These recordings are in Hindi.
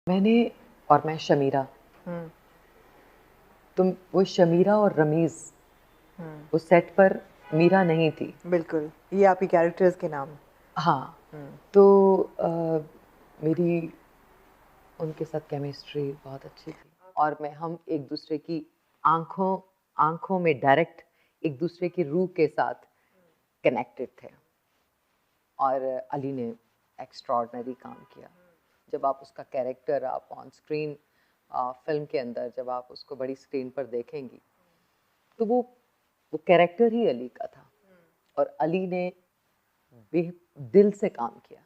मैंने और मैं शमीरा, हुँ, तुम वो शमीरा और रमीज़, हुँ, वो सेट पर मीरा नहीं थी। बिल्कुल, ये आपके कैरेक्टर्स के नाम। हाँ, हुँ, तो मेरी उनके साथ केमिस्ट्री बहुत अच्छी थी और हम एक-दूसरे की आँखों आँखों में डायरेक्ट एक-दूसरे की रूह के साथ कनेक्टेड थे और अली ने एक्स्ट्राऑर्डिनरी काम किया। जब आप उसका कैरेक्टर आप ऑन स्क्रीन फ़िल्म के अंदर जब आप उसको बड़ी स्क्रीन पर देखेंगी, तो वो कैरेक्टर ही अली का था और अली ने बेह दिल से काम किया,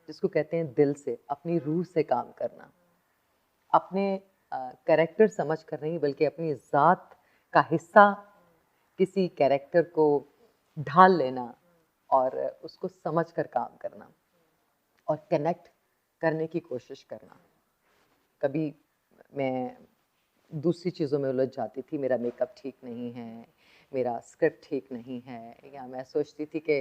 जिसको कहते हैं दिल से, अपनी रूह से काम करना। अपने कैरेक्टर समझ कर नहीं बल्कि अपनी ज़ात का हिस्सा किसी कैरेक्टर को ढाल लेना और उसको समझ कर काम करना और कनेक्ट करने की कोशिश करना। कभी मैं दूसरी चीज़ों में उलझ जाती थी, मेरा मेकअप ठीक नहीं है, मेरा स्क्रिप्ट ठीक नहीं है या मैं सोचती थी कि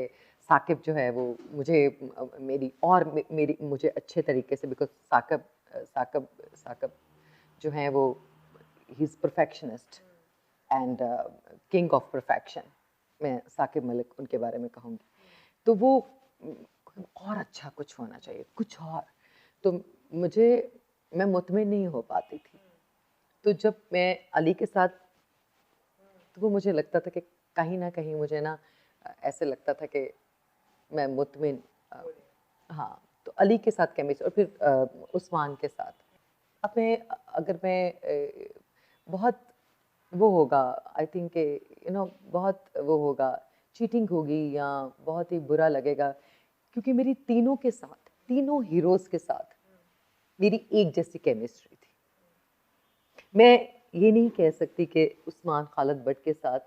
साकिब जो है वो मुझे मेरी और मेरी मुझे अच्छे तरीके से बिकॉज़ साकिब साकिब जो हैं वो he is perfectionist and king of perfection. मैं साकिब मलिक उनके बारे में कहूँगी। तो वो और अच्छा कुछ होना चाहिए, कुछ और। तो मुझे मैं मुतमिन नहीं हो पाती थी। तो जब मैं अली के साथ तो वो मुझे लगता था कि कहीं न कहीं मुझे ना ऐसे लगता था कि मैं मुतमिन अ, हाँ, तो अली के साथ केमिस्ट्री और फिर उस्मान के साथ। अब अगर मैं बहुत वो होगा आई थिंक कि बहुत वो होगा, चीटिंग होगी या बहुत ही बुरा लगेगा क्योंकि मेरी तीनों के साथ, तीनों हीरोज़ के साथ मेरी एक जैसी केमिस्ट्री थी। मैं ये नहीं कह सकती कि उस्मान खालिद भट्ट के साथ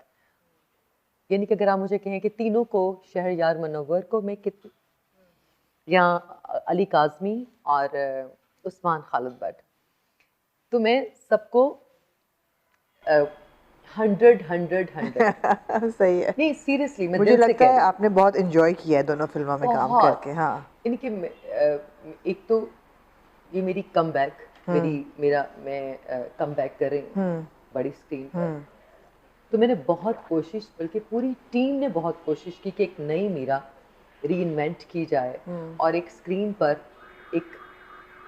यानी कि अगर आप मुझे कहें कि तीनों को शहरयार मुनव्वर को मैं कित या अली काज़मी और उस्मान खालिद भट्ट, तो मैं सबको 100 100 100 सही है। नहीं सीरियसली मैं मुझे दिल से लगता कह है रही हूँ। आपने बहुत एन्जॉय किया है दोनों फ़िल्मों में काम बहुत करके, हाँ। यानी कि एक तो ये मेरी कमबैक हुँ, मेरा मैं कमबैक कर रही हूँ हुँ, बड़ी स्क्रीन पर। हुँ, तो मैंने बहुत कोशिश बल्कि पूरी टीम ने बहुत कोशिश की कि एक नई मीरा रीइन्वेंट की जाए हुँ। और एक स्क्रीन पर एक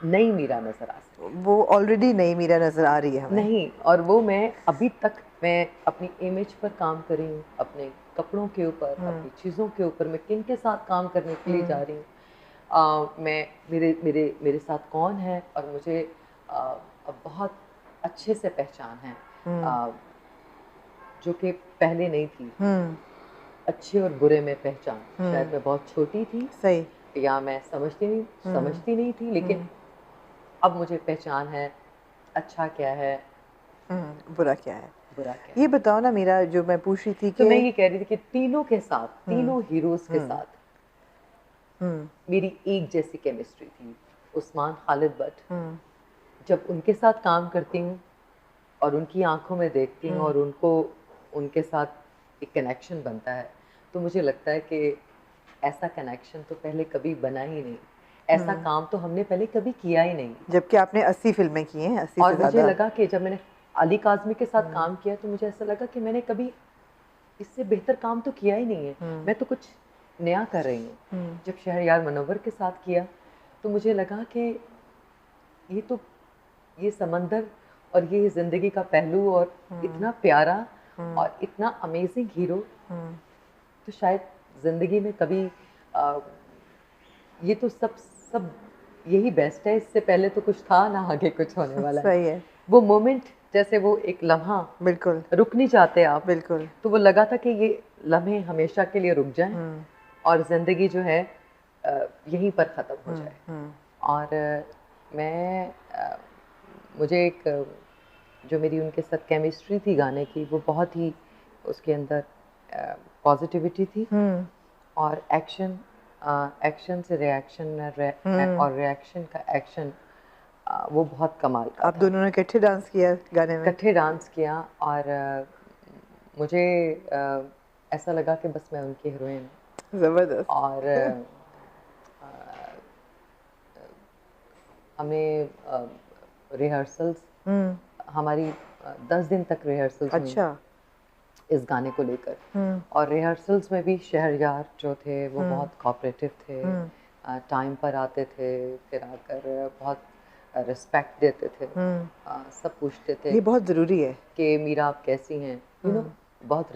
नई मीरा नज़र आ सके। वो ऑलरेडी नई मीरा नज़र आ रही है हमें। नहीं और वो मैं अभी तक मैं अपनी इमेज पर काम कर रही हूँ, अपने कपड़ों के ऊपर, हुँ, अपनी चीज़ों के ऊपर, मैं किनके साथ काम करने के लिए जा हुँ, रही हूँ। मैं मेरे मेरे मेरे साथ कौन है और मुझे अब बहुत अच्छे से पहचान है हुँ, अ, जो कि पहले नहीं थी। हुँ, अच्छे और बुरे में पहचान। शायद हुँ, मैं बहुत छोटी थी सही। या मैं हुँ, समझती नहीं थी लेकिन हुँ, अब मुझे पहचान है, अच्छा क्या है, हुँ, बुरा क्या है? बुरा क्या ये है। बताओ ना मीरा जो मैं पूछ रही थी तो कि मैं ये कह रही थी कि तीनों के साथ, हुँ, तीनों हीरोज़ के हुँ, साथ हुँ, मेरी एक जैसी केमिस्ट्री थी। उस्मान खालिद भट्ट, हुँ, जब उनके साथ काम करती हूँ और उनकी आँखों में देखती हूँ हुँ, और उनको उनके साथ एक कनेक्शन बनता है, तो मुझे लगता है कि ऐसा कनेक्शन तो पहले कभी बना ही नहीं। ऐसा हुँ। काम तो हमने पहले कभी किया ही नहीं। जबकि आपने 80 फ़िल्में की हैं, 80 से और मुझे ज़्यादा। लगा कि जब मैंने अली काज़मी के साथ हुँ, काम किया तो मुझे ऐसा लगा कि मैंने कभी इससे बेहतर काम तो किया ही नहीं है। हुँ, मैं तो कुछ नया कर रही हूँ। हुँ, जब शहरयार मुनव्वर के साथ किया, तो मुझे लगा कि ये तो ये समंदर और ये ज़िंदगी का पहलू और हुँ, इतना प्यारा हुँ, और इतना अमेज़िंग हीरो हुँ, तो शायद ज़िंदगी में कभी अ, ये तो सब यही बेस्ट है, इससे पहले तो कुछ था ना आगे कुछ होने वाला है। सही है। वो मोमेंट जैसे वो एक लम्हा बिल्कुल, रुक नहीं जाते आप, बिल्कुल। तो वो लगा था कि ये लम्हे हमेशा के लिए रुक जाएँ हुँ, और ज़िंदगी जो है यहीं पर ख़त्म हो हुँ, जाए। हुँ, और मैं मुझे जो मेरी उनके साथ केमिस्ट्री थी गाने की, वो बहुत ही उसके अंदर पॉज़िटिविटी थी हुँ, और एक्शन से रिएक्शन हुँ। और रिएक्शन का एक्शन वो बहुत कमाल का आप था। दोनों ने इकट्ठे डांस किया गाने में? इकट्ठे डांस किया और मुझे ऐसा लगा कि बस मैं उनकी हीरोइन हूँ ज़बरदस्त। और अ, हमने रिहर्सल्स हमारी 10 दिन तक रिहर्सल्स हुई अच्छा इस गाने को लेकर। और रिहर्सल्स में भी शहरयार जो थे वो बहुत कोऑपरेटिव थे, टाइम पर आते थे, फिर आकर बहुत रिस्पेक्ट देते थे, सब पूछते थे ये बहुत ज़रूरी है कि मीरा आप कैसी हैं, यू नो, बहुत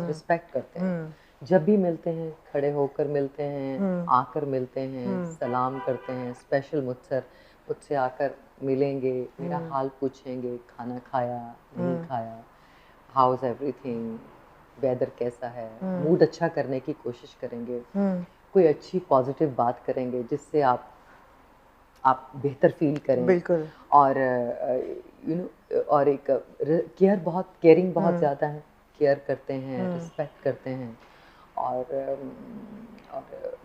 रिस्पेक्ट करते हैं। जब भी मिलते हैं खड़े होकर मिलते हैं, आकर मिलते हैं, सलाम करते हैं, स्पेशल मुझसे आकर मिलेंगे, मेरा हाल पूछेंगे, खाना खाया नहीं खाया, हाउ इज़ एवरीथिंग, वेदर कैसा है, मूड अच्छा करने की कोशिश करेंगे, कोई अच्छी पॉजिटिव बात करेंगे जिससे आप बेहतर फील करें। बिल्कुल और यू नो, और एक केयरिंग बहुत ज़्यादा है, केयर करते हैं, रिस्पेक्ट करते हैं। और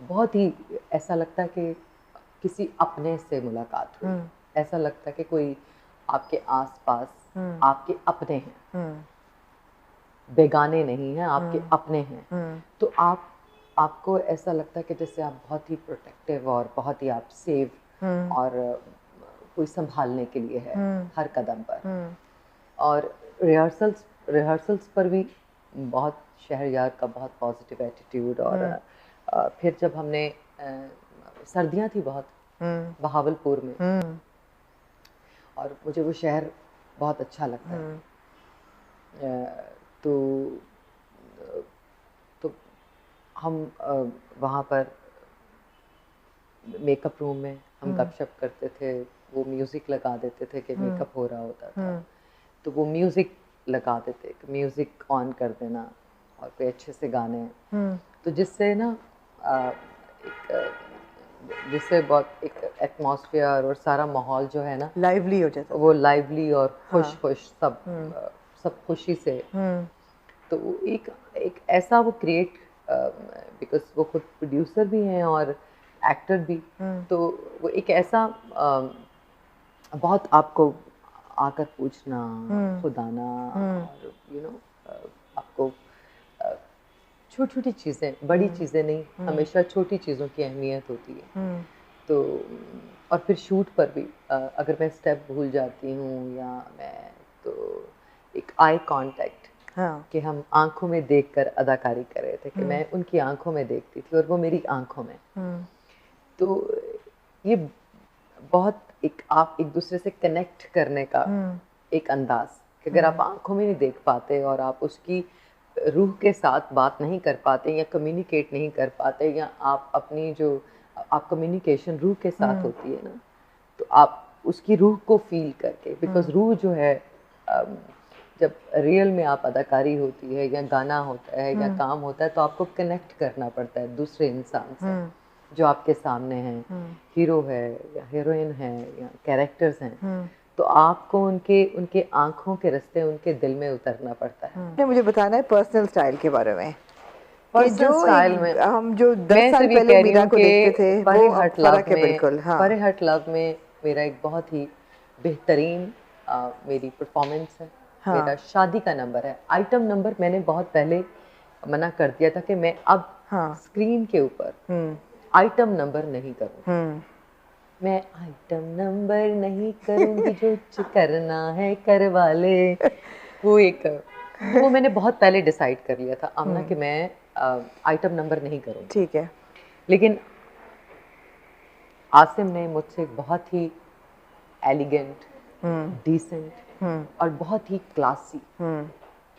बहुत ही ऐसा लगता है कि किसी अपने से मुलाकात हुई, ऐसा लगता है कि कोई आपके आसपास आपके अपने हैं, बेगाने नहीं हैं, आपके अपने हैं। तो आपको ऐसा लगता है कि जैसे आप बहुत ही प्रोटेक्टिव और बहुत ही आप सेफ और कोई संभालने के लिए है हर कदम पर। और रिहर्सल्स पर भी बहुत शहरयार का बहुत पॉजिटिव एटीट्यूड। और फिर जब हमने सर्दियाँ थी बहुत बहावलपुर में, और मुझे वो शहर बहुत अच्छा लगता है। तो तो हम वहाँ पर मेकअप रूम में हम गपशप करते थे, वो म्यूज़िक लगा देते थे कि मेकअप हो रहा होता था, तो वो म्यूज़िक लगा देते, म्यूज़िक ऑन कर देना और कोई अच्छे से गाने, तो जिससे ना जिससे बहुत एक एटमॉस्फेयर और सारा माहौल जो है ना लाइवली हो जाता वो लाइवली और हाँ। खुश सब खुशी से। तो वो एक ऐसा वो क्रिएट, बिकॉज वो खुद प्रोड्यूसर भी हैं और एक्टर भी, तो वो एक ऐसा बहुत आपको आकर पूछना, खुदाना, और यू नो आपको छोटी छोटी चीज़ें, बड़ी चीज़ें नहीं, हमेशा छोटी चीज़ों की अहमियत होती है। तो और फिर शूट पर भी अगर मैं स्टेप भूल जाती हूँ या मैं, तो एक आई कांटेक्ट, हाँ कि हम आंखों में देखकर अदाकारी कर रहे थे, कि मैं उनकी आंखों में देखती थी और वो मेरी आंखों में। तो ये बहुत एक आप एक दूसरे से कनेक्ट करने का एक अंदाज, कि अगर आप आंखों में नहीं देख पाते और आप उसकी रूह के साथ बात नहीं कर पाते या कम्युनिकेट नहीं कर पाते, या आप अपनी जो आप कम्युनिकेशन रूह के साथ होती है ना, तो आप उसकी रूह को फील करके, बिकॉज रूह जो है जब रियल में आप अदाकारी होती है या गाना होता है या काम होता है, तो आपको कनेक्ट करना पड़ता है दूसरे इंसान से जो आपके सामने हैं, हीरो है या हीरोइन है या कैरेक्टर्स हैं, तो आपको उनके उनके आंखों के रास्ते उनके दिल में उतरना पड़ता है। मुझे बताना है पर्सनल स्टाइल के बारे में, कि पर्सनल जो स्टाइल में हम जो 10 मैं साल सिर्फ ये पहले कह रही मीरा हूँ को देखते थे कि परे वो अब हट लव फर्क है में, बिल्कुल। हाँ परे हट लव में मेरा एक बहुत ही बेहतरीन मेरी परफॉर्मेंस है। हाँ। मेरा शादी का नंबर है, आइटम नंबर मैंने बहुत पहले मना कर दिया था कि मैं अब हाँ स्क्रीन के ऊपर आइटम नंबर नहीं करूँगी। मैं आइटम नंबर नहीं करूँगी, जो करना है करवा ले। वो एक, तो वो मैंने बहुत पहले डिसाइड कर लिया था आमना कि मैं आइटम नंबर नहीं करूँगी। ठीक है। लेकिन आसिम ने मुझसे बहुत ही एलिगेंट, डिसेंट और बहुत ही क्लासी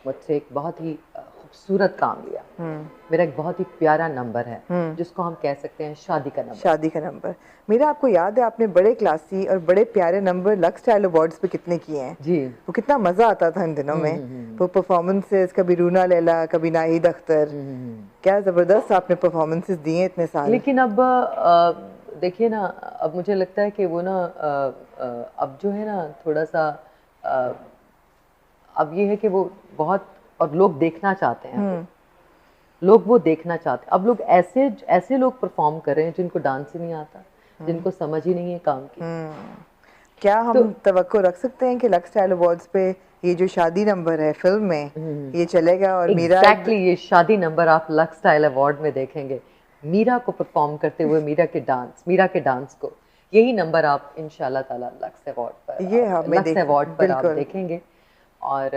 मुझसे एक बहुत ही खूबसूरत काम लिया। मेरा एक बहुत ही प्यारा नंबर है जिसको हम कह सकते हैं शादी का नंबर। शादी का नंबर। मेरा आपको याद है आपने बड़े क्लासी और बड़े प्यारे नंबर लक्स स्टाइल अवार्ड्स पे कितने किए हैं जी। वो कितना मजा आता था इन दिनों में। वो परफॉर्मेंसेस, कभी रूना लैला, कभी नाहिद अख्तर, क्या जबरदस्त आपने परफॉर्मेंसेस दिए इतने साल। लेकिन अब देखिए ना, अब मुझे लगता है कि वो ना अब जो है ना थोड़ा सा अब ये है कि वो बहुत, और लोग देखना चाहते हैं, लोग वो देखना चाहते हैं। अब लोग ऐसे ऐसे लोग परफॉर्म कर रहे हैं जिनको डांस ही नहीं आता, जिनको समझ ही नहीं है काम की। क्या हम तो तवक्को रख सकते हैं कि लक्स स्टाइल अवार्ड्स पे ये जो शादी नंबर है फिल्म में ये चलेगा? और मीरा एग्जैक्टली ये शादी नंबर आप लक्स स्टाइल अवार्ड में देखेंगे मीरा को परफॉर्म करते हुए, मीरा के डांस को, यही नंबर आप इंशाल्लाह ताला लक्स अवार्ड पर ये हमें लक्स अवार्ड पर आप बिल्कुल देखेंगे। और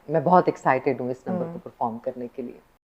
मैं बहुत एक्साइटेड हूँ इस नंबर को परफॉर्म करने के लिए।